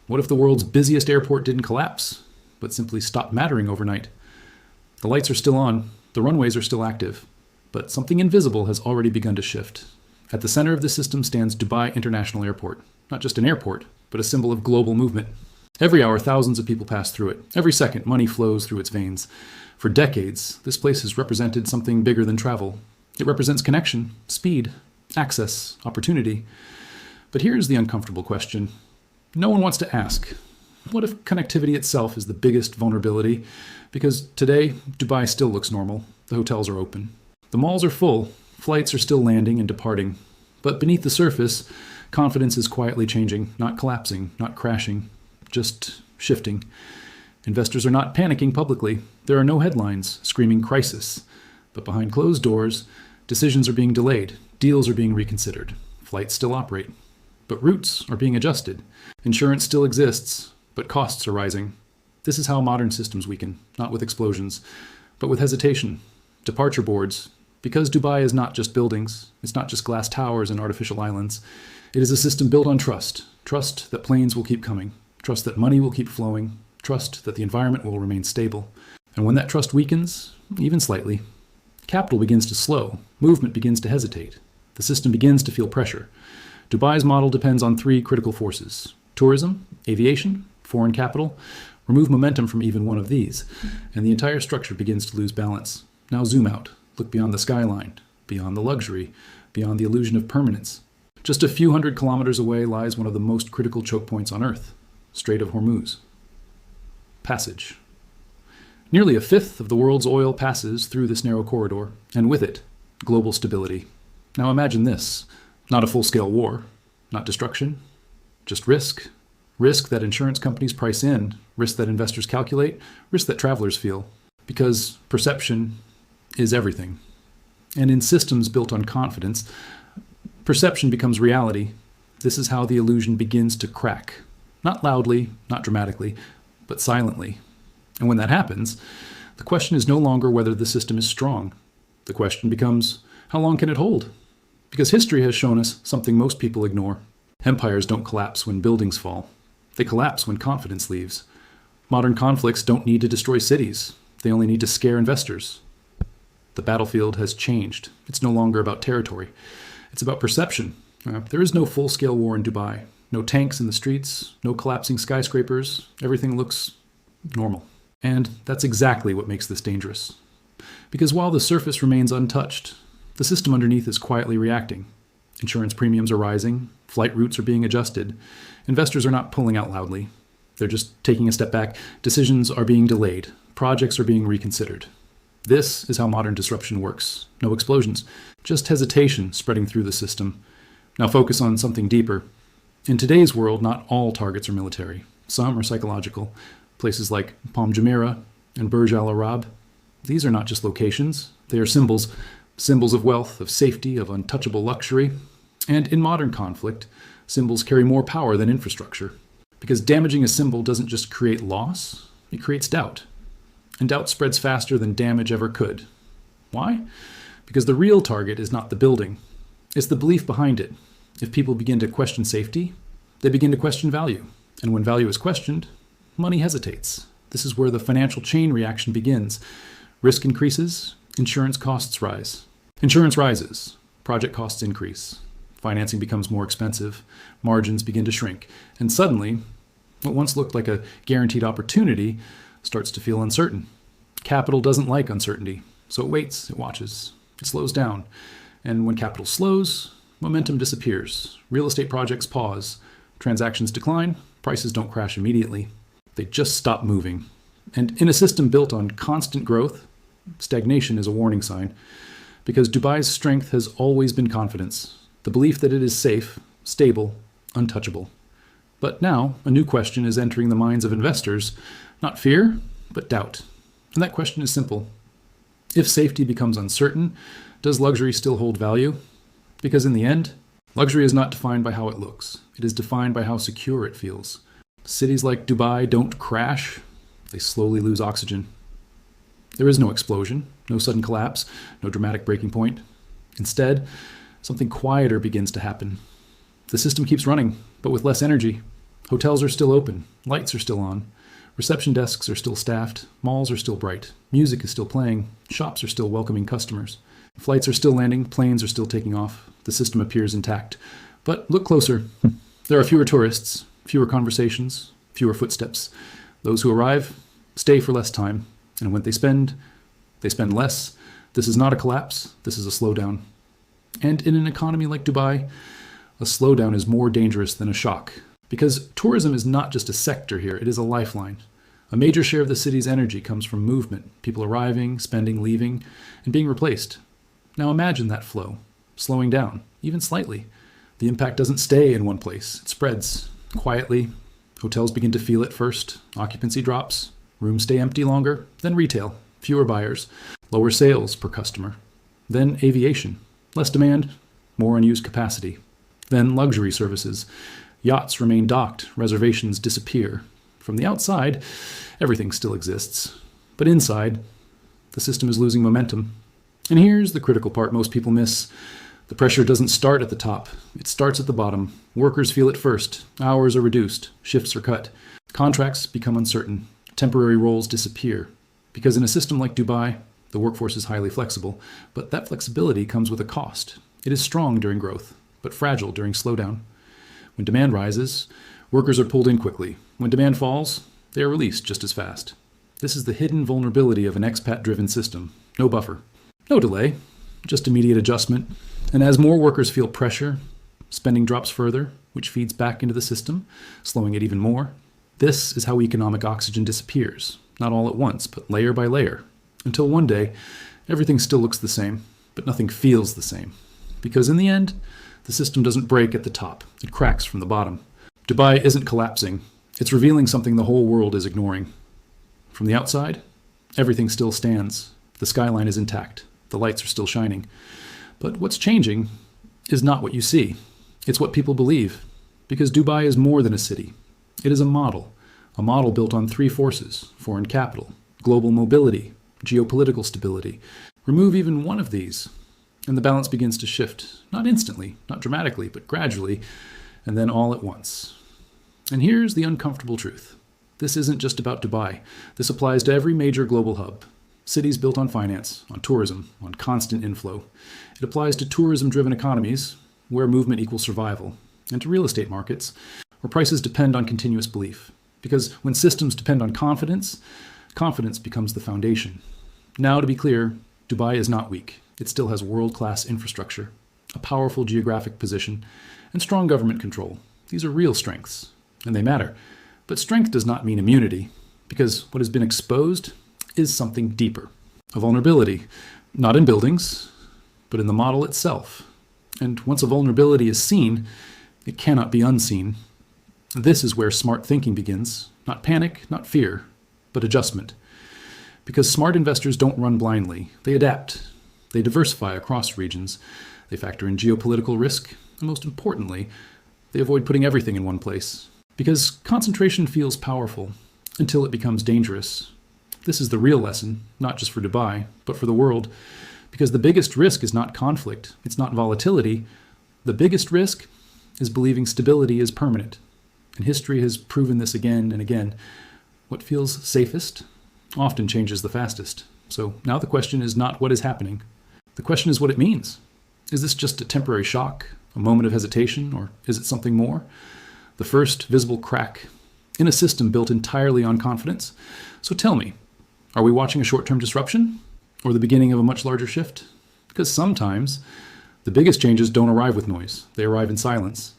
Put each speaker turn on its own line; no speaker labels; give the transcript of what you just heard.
What if the world's busiest airport didn't collapse, but simply stopped mattering overnight? The lights are still on, the runways are still active, but something invisible has already begun to shift. At the center of the system stands Dubai International Airport. Not just an airport, but a symbol of global movement. Every hour, thousands of people pass through it. Every second, money flows through its veins. For decades, this place has represented something bigger than travel. It represents connection, speed, access, opportunity. But here's the uncomfortable question. No one wants to ask, what if connectivity itself is the biggest vulnerability? Because today, Dubai still looks normal. The hotels are open. The malls are full. Flights are still landing and departing. But beneath the surface, confidence is quietly changing, not collapsing, not crashing, just shifting. Investors are not panicking publicly. There are no headlines screaming crisis. But behind closed doors, decisions are being delayed. Deals are being reconsidered. Flights still operate. But routes are being adjusted. Insurance still exists, but costs are rising. This is how modern systems weaken, not with explosions, but with hesitation. Departure boards. Because Dubai is not just buildings, it's not just glass towers and artificial islands. It is a system built on trust. Trust that planes will keep coming. Trust that money will keep flowing. Trust that the environment will remain stable. And when that trust weakens, even slightly, capital begins to slow. Movement begins to hesitate. The system begins to feel pressure. Dubai's model depends on three critical forces: tourism, aviation, foreign capital. Remove momentum from even one of these, and the entire structure begins to lose balance. Now zoom out. Look beyond the skyline, beyond the luxury, beyond the illusion of permanence. Just a few hundred kilometers away lies one of the most critical choke points on Earth, Strait of Hormuz. Passage. Nearly a fifth of the world's oil passes through this narrow corridor, and with it, global stability. Now imagine this. Not a full-scale war, not destruction, just risk. Risk that insurance companies price in, risk that investors calculate, risk that travelers feel. Because perception is everything. And in systems built on confidence, perception becomes reality. This is how the illusion begins to crack. Not loudly, not dramatically, but silently. And when that happens, the question is no longer whether the system is strong. The question becomes, how long can it hold? Because history has shown us something most people ignore. Empires don't collapse when buildings fall. They collapse when confidence leaves. Modern conflicts don't need to destroy cities. They only need to scare investors. The battlefield has changed. It's no longer about territory. It's about perception. There is no full-scale war in Dubai. No tanks in the streets, no collapsing skyscrapers. Everything looks normal. And that's exactly what makes this dangerous. Because while the surface remains untouched, the system underneath is quietly reacting. Insurance premiums are rising, flight routes are being adjusted. Investors are not pulling out loudly. They're just taking a step back. Decisions are being delayed. Projects are being reconsidered. This is how modern disruption works. No explosions, just hesitation spreading through the system. Now focus on something deeper. In today's world, not all targets are military. Some are psychological. Places like Palm Jumeirah and Burj Al Arab. These are not just locations. They are symbols. Symbols of wealth, of safety, of untouchable luxury. And in modern conflict, symbols carry more power than infrastructure. Because damaging a symbol doesn't just create loss, it creates doubt. And doubt spreads faster than damage ever could. Why? Because the real target is not the building. It's the belief behind it. If people begin to question safety, they begin to question value. And when value is questioned, money hesitates. This is where the financial chain reaction begins. Risk increases, insurance costs rise. Insurance rises, project costs increase. Financing becomes more expensive, margins begin to shrink. And suddenly, what once looked like a guaranteed opportunity starts to feel uncertain. Capital doesn't like uncertainty, so it waits, it watches, it slows down. And when capital slows, momentum disappears. Real estate projects pause, transactions decline, prices don't crash immediately. They just stop moving. And in a system built on constant growth, stagnation is a warning sign. Because Dubai's strength has always been confidence, the belief that it is safe, stable, untouchable. But now, a new question is entering the minds of investors, not fear, but doubt. And that question is simple. If safety becomes uncertain, does luxury still hold value? Because in the end, luxury is not defined by how it looks. It is defined by how secure it feels. Cities like Dubai don't crash, they slowly lose oxygen. There is no explosion, no sudden collapse, no dramatic breaking point. Instead, something quieter begins to happen. The system keeps running, but with less energy. Hotels are still open, lights are still on, reception desks are still staffed, malls are still bright, music is still playing, shops are still welcoming customers. Flights are still landing, planes are still taking off, the system appears intact. But look closer. There are fewer tourists, fewer conversations, fewer footsteps. Those who arrive stay for less time, and when they spend less. This is not a collapse, this is a slowdown. And in an economy like Dubai, a slowdown is more dangerous than a shock. Because tourism is not just a sector here, it is a lifeline. A major share of the city's energy comes from movement, people arriving, spending, leaving, and being replaced. Now imagine that flow, slowing down, even slightly. The impact doesn't stay in one place, it spreads quietly. Hotels begin to feel it first, occupancy drops, rooms stay empty longer, then retail, fewer buyers, lower sales per customer. Then aviation, less demand, more unused capacity. Then luxury services. Yachts remain docked, reservations disappear. From the outside, everything still exists. But inside, the system is losing momentum. And here's the critical part most people miss. The pressure doesn't start at the top. It starts at the bottom. Workers feel it first. Hours are reduced. Shifts are cut. Contracts become uncertain. Temporary roles disappear. Because in a system like Dubai, the workforce is highly flexible, but that flexibility comes with a cost. It is strong during growth, but fragile during slowdown. When demand rises, workers are pulled in quickly. When demand falls, they are released just as fast. This is the hidden vulnerability of an expat-driven system. No buffer. No delay, just immediate adjustment. And as more workers feel pressure, spending drops further, which feeds back into the system, slowing it even more. This is how economic oxygen disappears, not all at once, but layer by layer, until one day, everything still looks the same, but nothing feels the same. Because in the end, the system doesn't break at the top, it cracks from the bottom. Dubai isn't collapsing, it's revealing something the whole world is ignoring. From the outside, everything still stands, the skyline is intact, the lights are still shining. But what's changing is not what you see. It's what people believe. Because Dubai is more than a city. It is a model built on three forces: foreign capital, global mobility, geopolitical stability. Remove even one of these, and the balance begins to shift. Not instantly, not dramatically, but gradually, and then all at once. And here's the uncomfortable truth. This isn't just about Dubai. This applies to every major global hub. Cities built on finance, on tourism, on constant inflow. It applies to tourism-driven economies, where movement equals survival, and to real estate markets, where prices depend on continuous belief. Because when systems depend on confidence, confidence becomes the foundation. Now, to be clear, Dubai is not weak. It still has world-class infrastructure, a powerful geographic position, and strong government control. These are real strengths, and they matter. But strength does not mean immunity, because what has been exposed is something deeper. A vulnerability, not in buildings, but in the model itself. And once a vulnerability is seen, it cannot be unseen. This is where smart thinking begins. Not panic, not fear, but adjustment. Because smart investors don't run blindly. They adapt. They diversify across regions. They factor in geopolitical risk. And most importantly, they avoid putting everything in one place. Because concentration feels powerful until it becomes dangerous. This is the real lesson, not just for Dubai, but for the world. Because the biggest risk is not conflict, it's not volatility. The biggest risk is believing stability is permanent. And history has proven this again and again. What feels safest often changes the fastest. So now the question is not what is happening. The question is what it means. Is this just a temporary shock, a moment of hesitation, or is it something more? The first visible crack in a system built entirely on confidence. So tell me, are we watching a short-term disruption or the beginning of a much larger shift? Because sometimes the biggest changes don't arrive with noise. They arrive in silence.